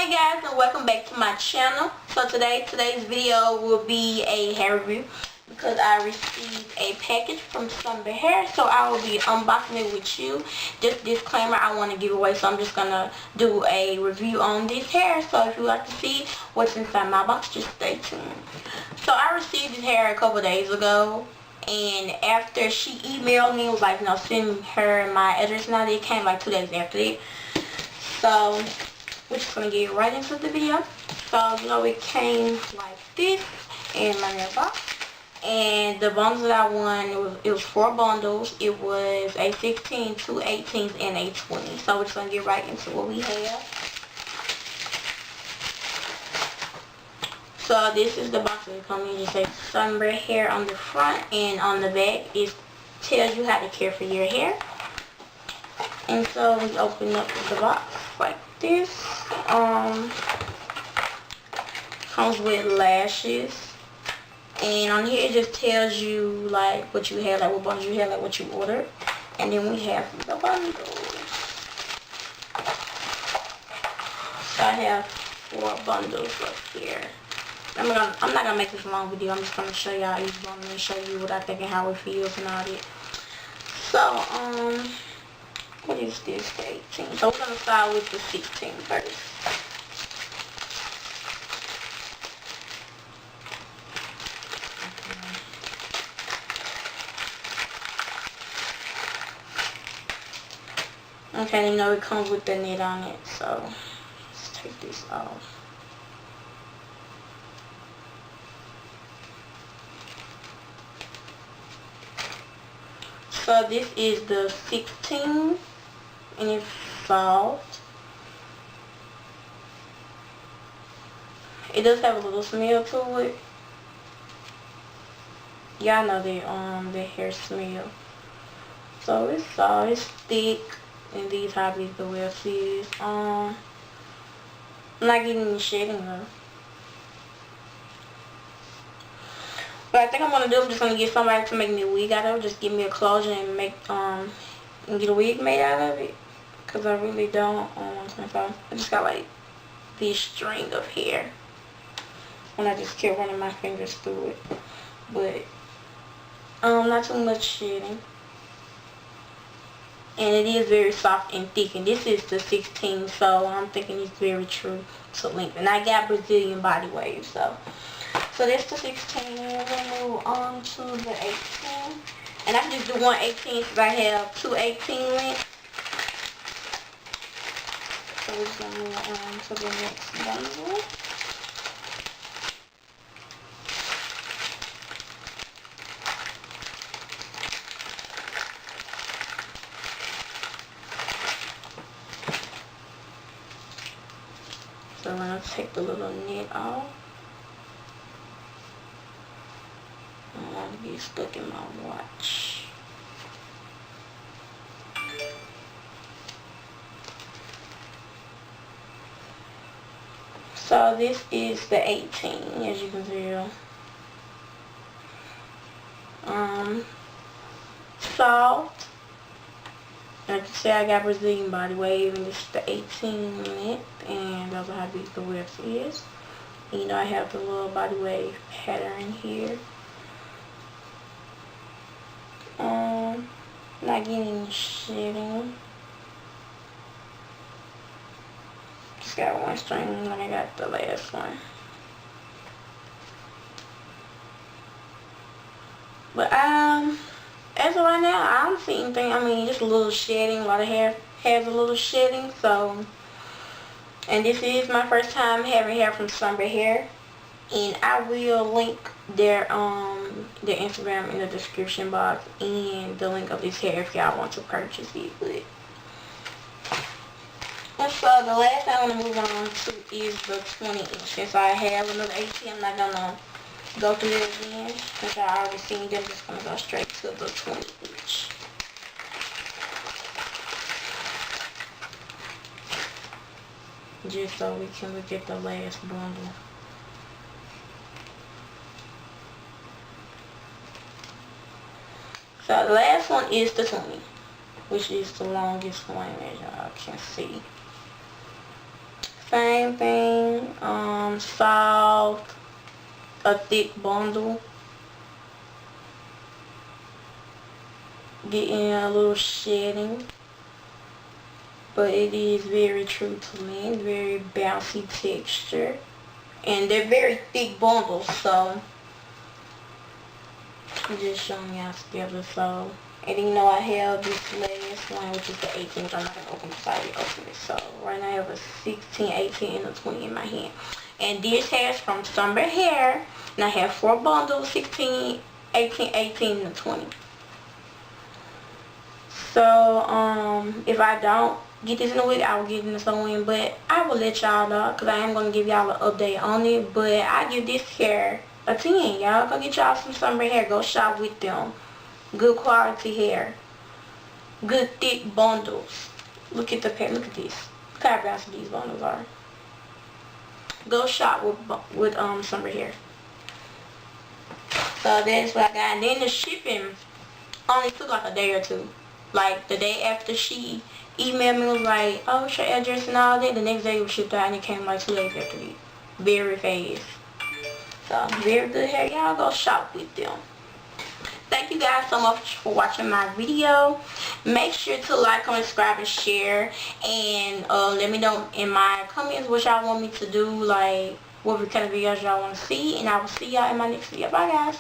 Hey guys, and welcome back to my channel. So today's video will be a hair review because I received a package from Sunber hair, so I will be unboxing it with you. Just disclaimer, I want to give away, so I'm just gonna do a review on this hair. So if you like to see what's inside my box, just stay tuned. So I received this hair a couple days ago, and after she emailed me, was like, you know, send her my address. Now it came like 2 days after it. So we're just gonna get right into the video. So you know, it came like this in my mailbox, and the bundles that I won, it was 4 bundles. It was a 16, 2 18s, and a 20. So we're just gonna get right into what we have. So this is the box that comes in. Just say Sunber hair on the front, and on the back it tells you how to care for your hair. And so we open up the box like this. Comes with lashes, and on here it just tells you like what you have, like what bundles you have, like what you ordered. And then we have the bundles. So I have 4 bundles up here. I'm not gonna make this a long video. I'm just gonna show y'all each bundle and show you what I think and how it feels and all that. So what is this? The 18. So we're gonna start with the 16 first. Okay, you know it comes with the knit on it, so let's take this off. So this is the 16, and it's soft. It does have a little smell to it. Y'all know the hair smell. So it's soft, it's thick, and these how big the wefts is. I'm not getting any shedding though. But I think I'm gonna do, I'm just gonna get somebody to make me a wig out of it. Just give me a closure and make and get a wig made out of it. Cause I really don't. I just got like this string of hair, and I just kept running my fingers through it. But not too much shedding. And it is very soft and thick, and this is the 16, so I'm thinking it's very true to length. And I got Brazilian body waves, so that's the 16. And we're gonna move on to the 18. And I can just do one 18 because I have 2 18 lengths. So we're just gonna move on to the next bundle. So I'm going to take the little knit off. I want to get stuck in my watch. So this is the 18, as you can tell. Soft. Like I said, I got Brazilian body wave, and this is the 18 length, and those are how big the weft is. And you know, I have the little body wave pattern here. Not getting shedding. Just got one string like I got the last one. But as of right now, I don't see anything. I mean, just a little shedding. A lot of hair has a little shedding. So, and this is my first time having hair from Sunber hair, and I will link their Instagram in the description box, and the link of this hair if y'all want to purchase it. But and so the last thing I want to move on to is the 20 inch. So I have another 18. I'm not gonna go through it again since I already seen them. Just gonna go straight to the 20 inch. Just so we can look at the last bundle. So the last one is the 20, which is the longest one, as y'all can see. Same thing. Soft, a thick bundle. Getting a little shedding, but it is very true to length, very bouncy texture, and they're very thick bundles, so I'm just showing y'all together. So, and then I have this last one, which is the 18, which I'm not going to open this, I already opened it. So right now I have a 16, 18, and a 20 in my hand. And this hair is from Sunber Hair, and I have 4 bundles, 16, 18, 18, and a 20. So, if I don't get this in a week, I will get it in the sewing, but I will let y'all know, because I am going to give y'all an update on it. But I give this hair a 10. Y'all go get y'all some Sunber hair. Go shop with them. Good quality hair. Good thick bundles. Look at the pair. Look at this. Look how bouncy these bundles are. Go shop with Sunber hair. So that's what I got. And then the shipping only took like a day or two. Like the day after she emailed me, was like, oh, what's your address and all that. The next day it was shipped out, and it came like 2 days after that. Very fast. So very good hair. Y'all go shop with them. Thank you guys so much for watching my video. Make sure to like, comment, subscribe, and share. And let me know in my comments what y'all want me to do, like what kind of videos y'all want to see. And I will see y'all in my next video. Bye guys.